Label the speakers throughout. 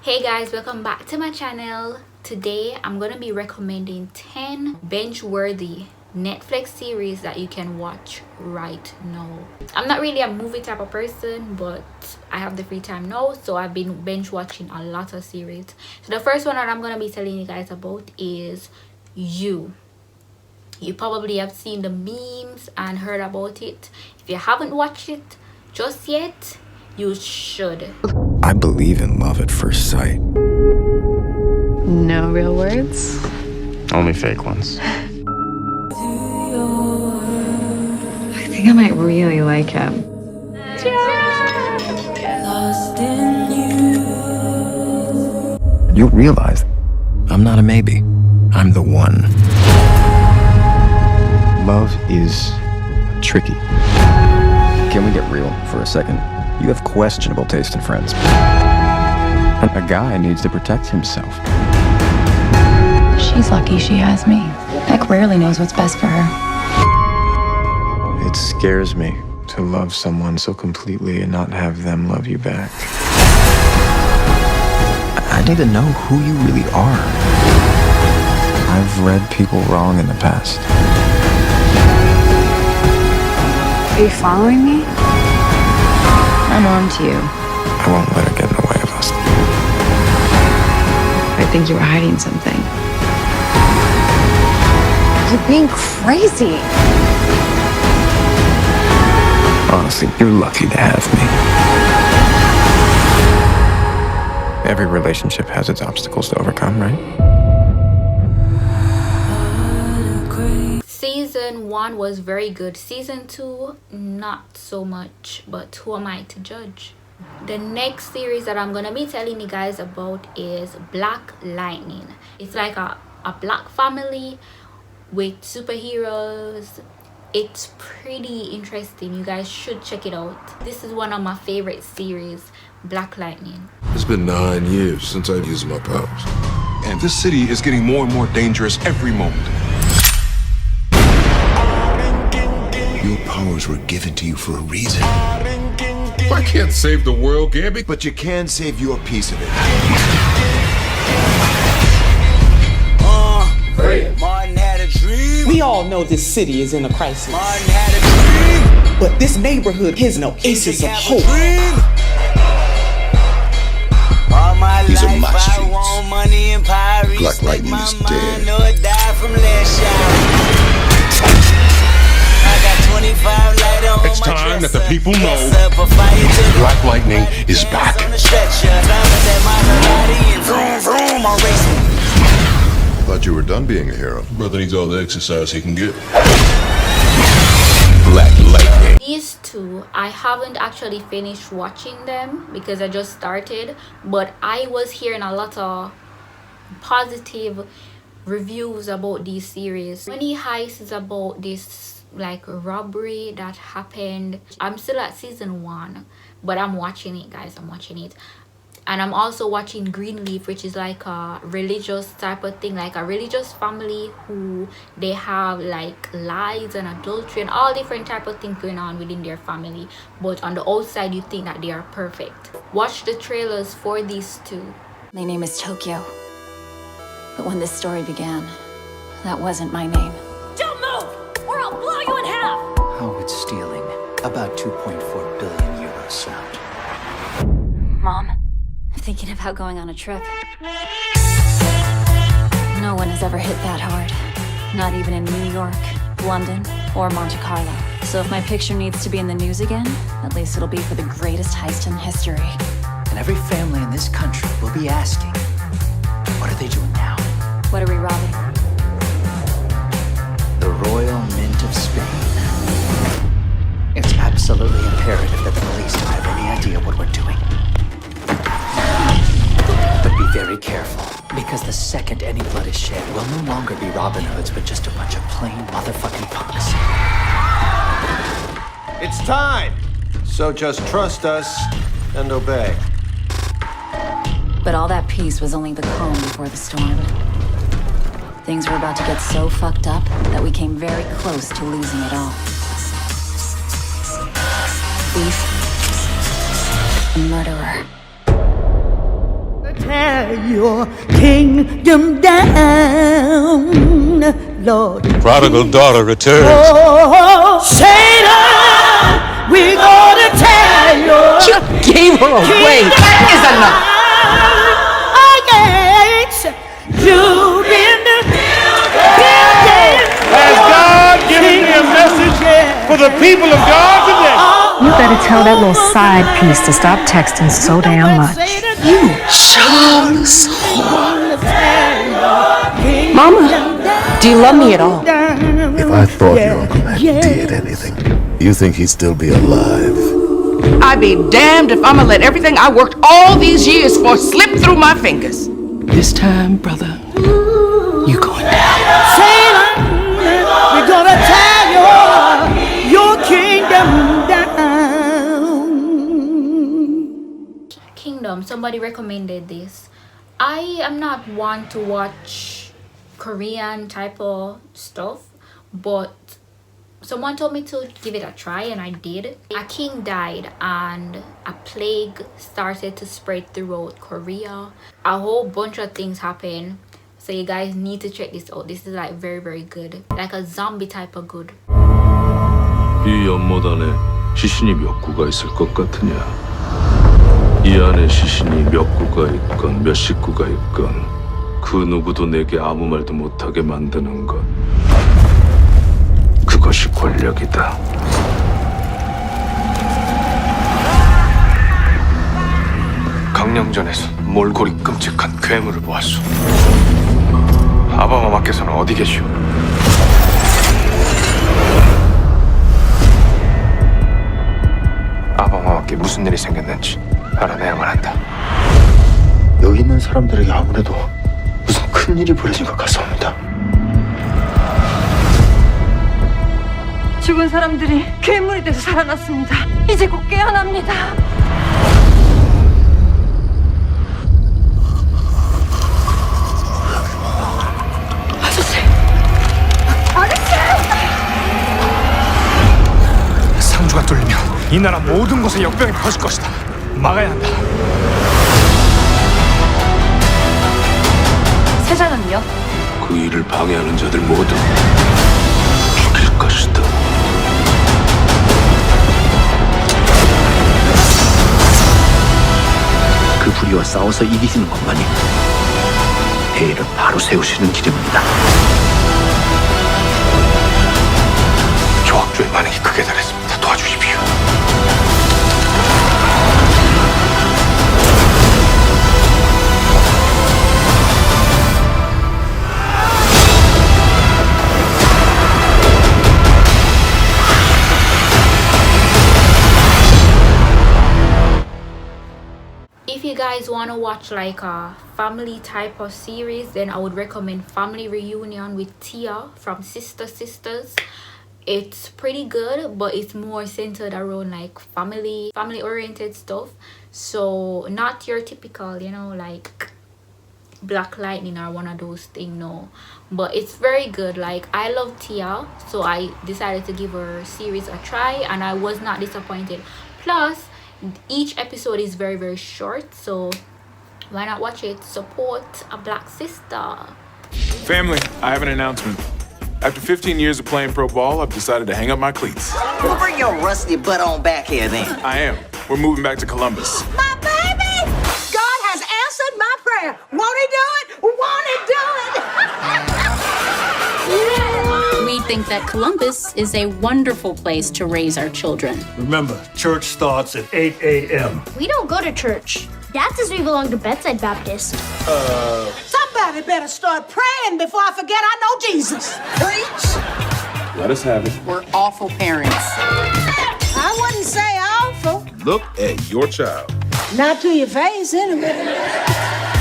Speaker 1: Hey guys, welcome back to my channel. Today I'm gonna be recommending 10 binge-worthy Netflix series that you can watch right now. I'm not really a movie type of person, but I have the free time now, so I've been binge watching a lot of series. So the first one that I'm gonna be telling you guys about is You probably have seen the memes and heard about it. If you haven't watched it just yet, you should.
Speaker 2: I believe in love at first sight.
Speaker 3: No real words?
Speaker 2: Only fake ones.
Speaker 3: I think I might really like him.
Speaker 2: You'll realize I'm not a maybe. I'm the one. Love is tricky. Can we get real for a second? You have questionable taste in friends. And a guy needs to protect himself.
Speaker 4: She's lucky she has me. Beck rarely knows what's best for her.
Speaker 2: It scares me to love someone so completely and not have them love you back. I need to know who you really are. I've read people wrong in the past.
Speaker 3: Are you following me? I'm on to you.
Speaker 2: I won't let it get in the way of us.
Speaker 3: I think you were hiding something.
Speaker 4: You're being crazy.
Speaker 2: Honestly, you're lucky to have me. Every relationship has its obstacles to overcome, right?
Speaker 1: Season 1 was very good. Season 2, not so much, but who am I to judge? The next series that I'm gonna be telling you guys about is Black Lightning. It's like a black family with superheroes. It's pretty interesting. You guys should check it out. This is one of my favorite series, Black Lightning.
Speaker 5: It's been 9 years since I've used my powers. And this city is getting more and more dangerous every moment.
Speaker 6: Your powers were given to you for a reason.
Speaker 5: I can't save the world, Gabby.
Speaker 6: But you can save your piece of it.
Speaker 7: Martin had a dream.
Speaker 8: We all know this city is in a crisis.
Speaker 7: Martin had a dream.
Speaker 8: But this neighborhood is an oasis of hope.
Speaker 7: All my
Speaker 6: These are
Speaker 7: life
Speaker 6: my
Speaker 7: I
Speaker 6: streets.
Speaker 7: want money and power.
Speaker 6: Black Lightning is dead.
Speaker 7: Or die from last shower. I got 25 light on
Speaker 5: It's
Speaker 7: my
Speaker 5: time that the
Speaker 7: dresser.
Speaker 5: people know
Speaker 7: Yes, up a fire to the
Speaker 5: Black Lightning is back.
Speaker 7: on the stretcher. Driving that Maserati and vroom vroom, I'm racing.
Speaker 6: Thought you were done being a hero.
Speaker 5: Brother needs all the exercise he can get.
Speaker 6: Black Lightning.
Speaker 1: These two, I haven't actually finished watching them because I just started, but I was hearing a lot of positive reviews about these series. Money Heist is about this like robbery that happened. I'm still at season 1, but I'm watching it, guys. I'm watching it. And I'm also watching Greenleaf, which is like a religious type of thing, like a religious family who they have like lies and adultery and all different type of things going on within their family, but on the outside you think that they are perfect. Watch the trailers for these two.
Speaker 4: My name is Tokyo. But when this story began, that wasn't my name.
Speaker 9: Don't move, or I'll blow you in half!
Speaker 10: How would stealing about 2.4 billion euros sound?
Speaker 4: Mom, I'm thinking about going on a trip. No one has ever hit that hard. Not even in New York, London, or Monte Carlo. So if my picture needs to be in the news again, at least it'll be for the greatest heist in history.
Speaker 10: And every family in this country will be asking, what are they doing now?
Speaker 4: What are we robbing?
Speaker 10: The Royal Mint of Spain. It's absolutely imperative that the police don't have any idea what we're doing. But be very careful, because the second any blood is shed, we'll no longer be Robin Hoods, but just a bunch of plain motherfucking punks.
Speaker 11: It's time! So just trust us and obey.
Speaker 4: But all that peace was only the calm before the storm. Things were about to get so fucked up that we came very close to losing it all. Thief, a murderer.
Speaker 12: tear your kingdom down, Lord.
Speaker 13: Prodigal daughter returns.
Speaker 12: Oh, Satan, we're gonna tear your
Speaker 8: You gave her away. That is enough.
Speaker 12: You've been
Speaker 13: Has God given me a message for the people of God today?
Speaker 3: You better tell that little side piece to stop texting so damn much.
Speaker 8: You shameless whore. Mama, do you love me at all?
Speaker 6: If I thought your uncle had did anything, you think he'd still be alive?
Speaker 8: I'd be damned if I'm gonna let everything I worked all these years for slip through my fingers. This time, brother, you going down.
Speaker 12: Satan, we're gonna tear your kingdom down.
Speaker 1: Kingdom, somebody recommended this. I am not one to watch Korean type of stuff, but someone told me to give it a try and I did. A king died and a plague started to spread throughout Korea. A whole bunch of things happened. So you guys need to check this out. This is like very, very good. Like a zombie type of good.
Speaker 14: 이 연못 안에 시신이 몇 구가 있을 것 같으냐? 이 안에 시신이 몇 구가 있건 몇 식구가 있건 그 누구도 내게 아무 말도 못하게 만드는 것. 그것이 권력이다.
Speaker 15: 강령전에서 몰골이 끔찍한 괴물을 보았소. 아바마마께서는 어디 계시오? 아바마마께 무슨 일이 생겼는지 알아내야만 한다.
Speaker 6: 여기 있는 사람들에게 아무래도 무슨 큰 일이 벌어진 것 같습니다.
Speaker 9: 죽은 사람들이 괴물이 돼서 살아났습니다. 이제 곧 깨어납니다. 아저씨! 아저씨!
Speaker 15: 상주가 뚫리면 이 나라 모든 곳에 역병이 퍼질 것이다. 막아야 한다.
Speaker 4: 세자는요?
Speaker 14: 그 일을 방해하는 자들 모두 죽일 것이다.
Speaker 10: 그 불의와 싸워서 이기시는 것만이 해를 바로 세우시는 길입니다.
Speaker 15: 조학조의 반응이 크게 달했습니다. 도와주십시오.
Speaker 1: If you guys want to watch like a family type of series, then I would recommend Family Reunion with Tia from Sister Sisters. It's pretty good, but it's more centered around like family oriented stuff. So not your typical, you know, like Black Lightning or one of those things, no. But it's very good. Like, I love Tia, so I decided to give her series a try and I was not disappointed. Plus, each episode is very, very short, so why not watch it? Support a black sister.
Speaker 16: Family, I have an announcement. After 15 years of playing pro ball, I've decided to hang up my cleats.
Speaker 7: Well, bring your rusty butt on back here then.
Speaker 16: I am. We're moving back to Columbus.
Speaker 9: My baby! God has answered my prayer. Won't he do it? Won't he do it?
Speaker 17: We think that Columbus is a wonderful place to raise our children.
Speaker 18: Remember, church starts at 8 a.m.
Speaker 19: We don't go to church. Dad says we belong to Bedside Baptist.
Speaker 9: Somebody better start praying before I forget I know Jesus. Preach.
Speaker 16: Let us have it.
Speaker 17: We're awful parents.
Speaker 9: I wouldn't say awful.
Speaker 5: Look at your child.
Speaker 9: Not to your face, anyway.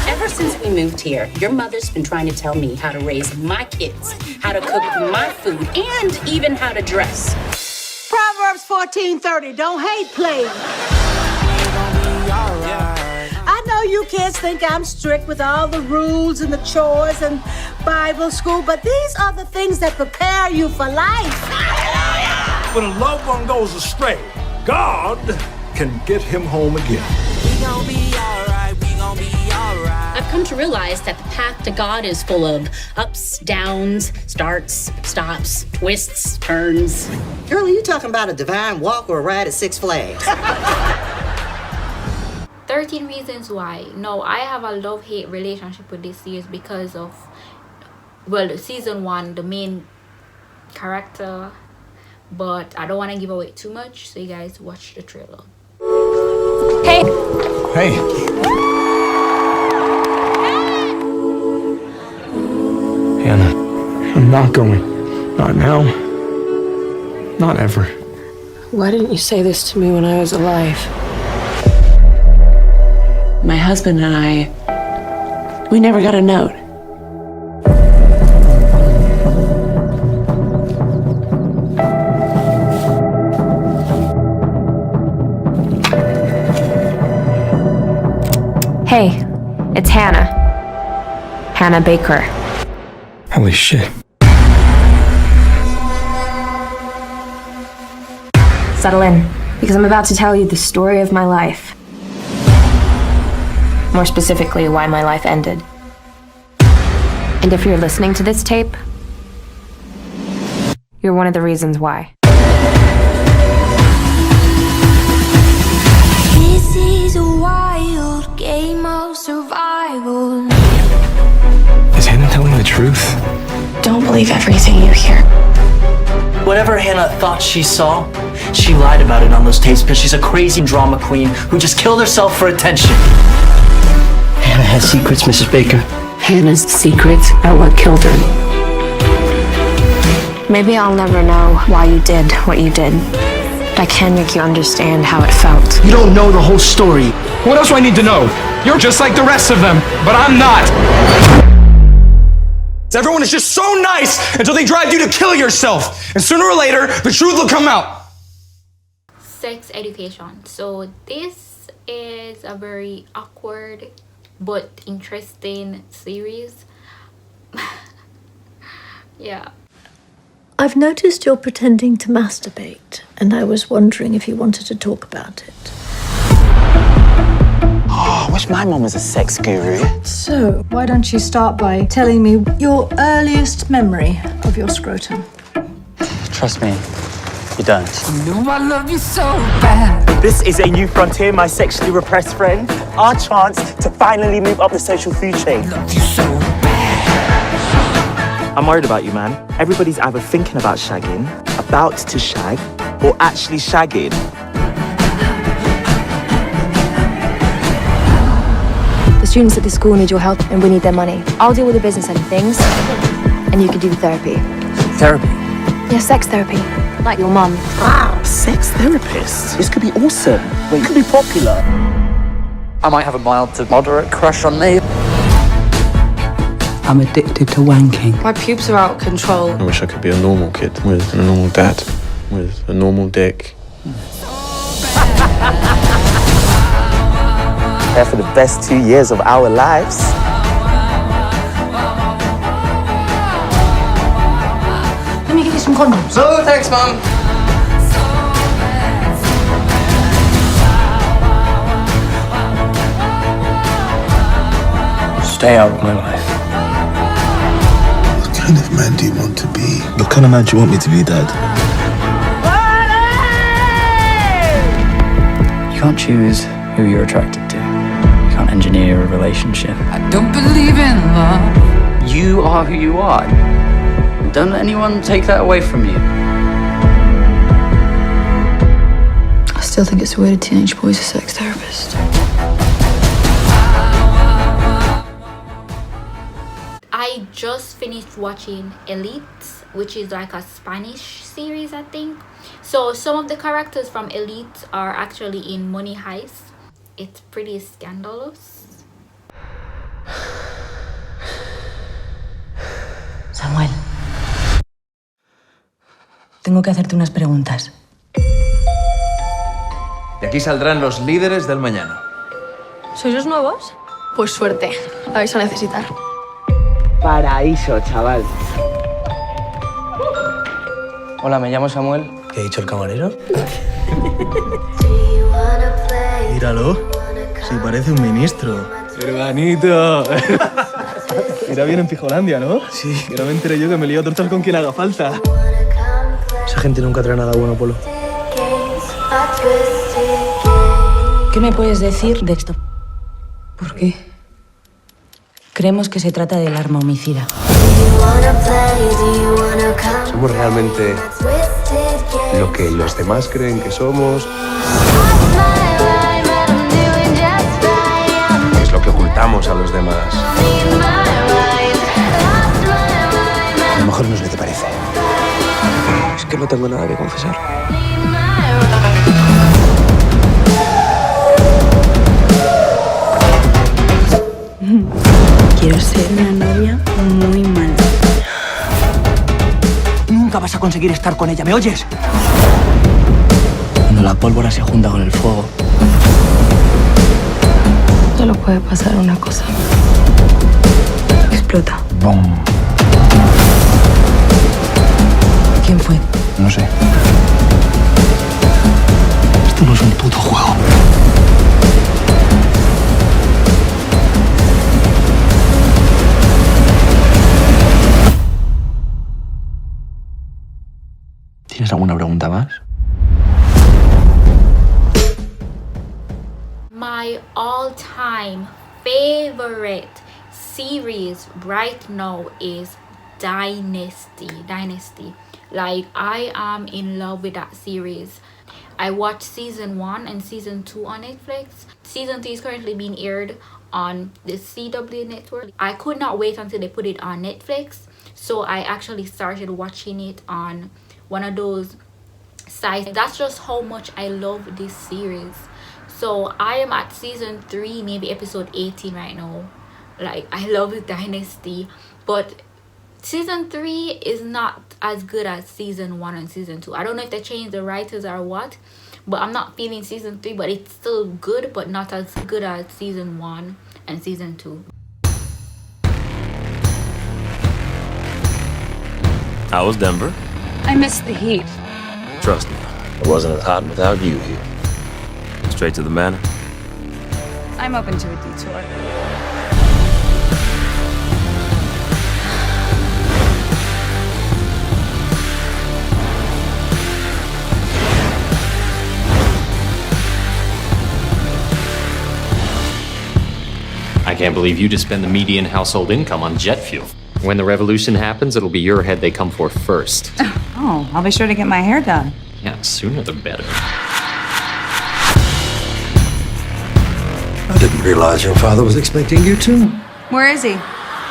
Speaker 17: Ever since we moved here, your mother's been trying to tell me how to raise my kids, how to cook my food, and even how to dress.
Speaker 9: Proverbs 14:30. Don't hate play. I know you kids think I'm strict with all the rules and the chores and Bible school, but these are the things that prepare you for life.
Speaker 18: When a loved one goes astray, God can get him home again.
Speaker 7: We gon' be alright, we gon' be alright.
Speaker 17: come to realize that the path to God is full of ups, downs, starts, stops, twists, turns.
Speaker 20: Girl, are you talking about a divine walk or a ride at Six Flags?
Speaker 1: 13 Reasons Why. No, I have a love-hate relationship with this series because of, well, season 1, the main character, but I don't want to give away too much, so you guys watch the trailer.
Speaker 15: Hey! Hey! Hannah, I'm not going. Not now. Not ever.
Speaker 3: Why didn't you say this to me when I was alive? My husband and I, we never got a note.
Speaker 21: Hey, it's Hannah. Hannah Baker.
Speaker 15: Holy shit.
Speaker 21: Settle in, because I'm about to tell you the story of my life. More specifically, why my life ended. And if you're listening to this tape, you're one of the reasons why.
Speaker 22: This is a wild game of survival.
Speaker 15: Is Hannah telling the truth?
Speaker 3: Don't believe everything you hear.
Speaker 10: Whatever Hannah thought she saw, she lied about it on those tapes because she's a crazy drama queen who just killed herself for attention.
Speaker 20: Hannah has secrets, Mrs. Baker.
Speaker 3: Hannah's secrets are what killed her.
Speaker 21: Maybe I'll never know why you did what you did, but I can make you understand how it felt.
Speaker 15: You don't know the whole story. What else do I need to know? You're just like the rest of them, but I'm not. Everyone is just so nice until they drive you to kill yourself. And sooner or later, the truth will come out.
Speaker 1: Sex education. So this is a very awkward but interesting series. Yeah.
Speaker 23: I've noticed you're pretending to masturbate, and I was wondering if you wanted to talk about it.
Speaker 10: Oh, I wish my mom was a sex guru.
Speaker 23: So, why don't you start by telling me your earliest memory of your scrotum?
Speaker 10: Trust me, you don't.
Speaker 22: You know I love you so bad.
Speaker 10: This is a new frontier, my sexually repressed friend. Our chance to finally move up the social food chain.
Speaker 22: Love you so bad.
Speaker 10: I'm worried about you, man. Everybody's either thinking about shagging, about to shag, or actually shagging.
Speaker 21: The students at this school need your help and we need their money. I'll deal with the business end of things, and you can do the therapy.
Speaker 10: Therapy?
Speaker 21: Yeah, sex therapy. Like your mum.
Speaker 10: Wow, sex therapist. This could be awesome. Well, you could be popular. I might have a mild to moderate crush on me.
Speaker 20: I'm addicted to wanking.
Speaker 3: My pubes are out of control.
Speaker 2: I wish I could be a normal kid with a normal dad, with a normal dick.
Speaker 10: There for the best 2 years of our lives.
Speaker 23: Let me get you some condoms.
Speaker 10: Oh, thanks, Mum.
Speaker 20: Stay out of my life.
Speaker 6: What kind of man do you want to be? What kind of man do you want me to be, Dad?
Speaker 10: You can't choose who you're attracted to. You can't engineer a relationship.
Speaker 22: I don't believe in love.
Speaker 10: You are who you are. Don't let anyone take that away from you.
Speaker 3: I still think it's weird a teenage boy's a sex therapist.
Speaker 1: I just finished watching Elite, which is like a Spanish series, I think. So some of the characters from Elite are actually in Money Heist. It's pretty scandalous.
Speaker 24: Samuel, tengo que hacerte unas preguntas.
Speaker 25: De aquí saldrán los líderes del mañana.
Speaker 23: ¿Sois los nuevos? Pues suerte, la vais a necesitar.
Speaker 10: Paraíso, chaval.
Speaker 20: Hola, me llamo Samuel. ¿Qué ha dicho el camarero? Míralo. Sí, parece un ministro.
Speaker 4: Hermanito. Irá bien en Pijolandia, ¿no? Sí. Que no me enteré yo que me lío tortas con quien haga falta. Esa gente nunca trae nada bueno, Polo.
Speaker 24: ¿Qué me puedes decir de esto? ¿Por qué? Creemos que se trata del arma homicida.
Speaker 8: ¿Somos realmente lo que los demás creen que somos? ¿Es lo que ocultamos a los demás?
Speaker 6: A lo mejor no es lo que te parece. Es que no tengo nada que confesar.
Speaker 3: Quiero ser una novia muy mala.
Speaker 24: Nunca vas a conseguir estar con ella, ¿me oyes?
Speaker 4: Cuando la pólvora se junta con el fuego.
Speaker 21: Solo puede pasar una cosa. Explota.
Speaker 6: ¡Bum!
Speaker 24: ¿Quién fue?
Speaker 6: No sé.
Speaker 4: Esto no es un puto juego. ¿Tienes alguna pregunta más?
Speaker 1: My all-time favorite series right now is Dynasty. Like, I am in love with that series. I watched season 1 and season 2 on Netflix. Season 3 is currently being aired on the CW network. I could not wait until they put it on Netflix, so I actually started watching it on one of those sites. That's just how much I love this series. So I am at season 3, maybe episode 18 right now. Like, I love Dynasty, but season 3 is not as good as season 1 and season 2. I don't know if they changed the writers or what, but I'm not feeling season 3, but it's still good, but not as good as season 1 and season 2.
Speaker 11: How was Denver?
Speaker 3: I miss the heat.
Speaker 11: Trust me, it wasn't as hot without you here. Straight to the manor?
Speaker 3: I'm open to a detour.
Speaker 12: I can't believe you just spend the median household income on jet fuel. When the revolution happens, it'll be your head they come for first.
Speaker 3: Oh, I'll be sure to get my hair done.
Speaker 12: Yeah, sooner the better.
Speaker 6: I didn't realize your father was expecting you too.
Speaker 3: Where is he?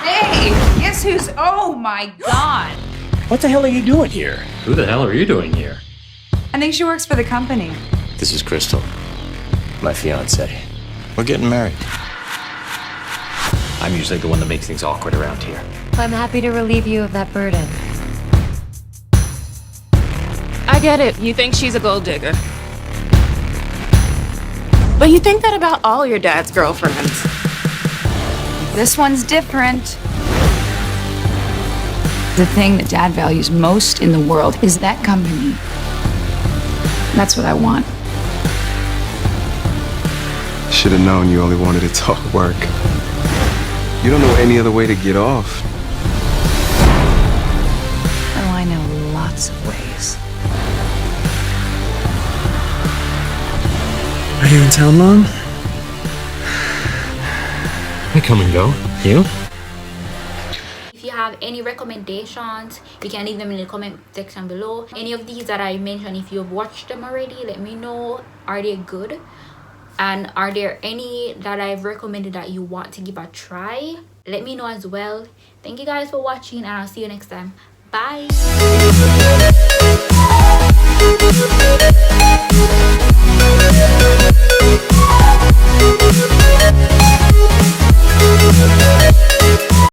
Speaker 3: Hey, guess who's... Oh, my God.
Speaker 12: What the hell are you doing here? Who the hell are you doing here?
Speaker 3: I think she works for the company.
Speaker 12: This is Crystal, my fiancée. We're getting married. I'm usually the one that makes things awkward around here.
Speaker 21: I'm happy to relieve you of that burden.
Speaker 13: I get it. You think she's a gold digger. But you think that about all your dad's girlfriends.
Speaker 3: This one's different. The thing that Dad values most in the world is that company. That's what I want.
Speaker 5: Should have known you only wanted to talk work. You don't know any other way to get off.
Speaker 3: Oh, I know lots of ways.
Speaker 4: Are you in town long?
Speaker 12: I come and go. You?
Speaker 1: If you have any recommendations, you can leave them in the comment section below. Any of these that I mentioned, if you've watched them already, let me know. Are they good? And are there any that I've recommended that you want to give a try? Let me know as well. Thank you guys for watching, and I'll see you next time. Bye.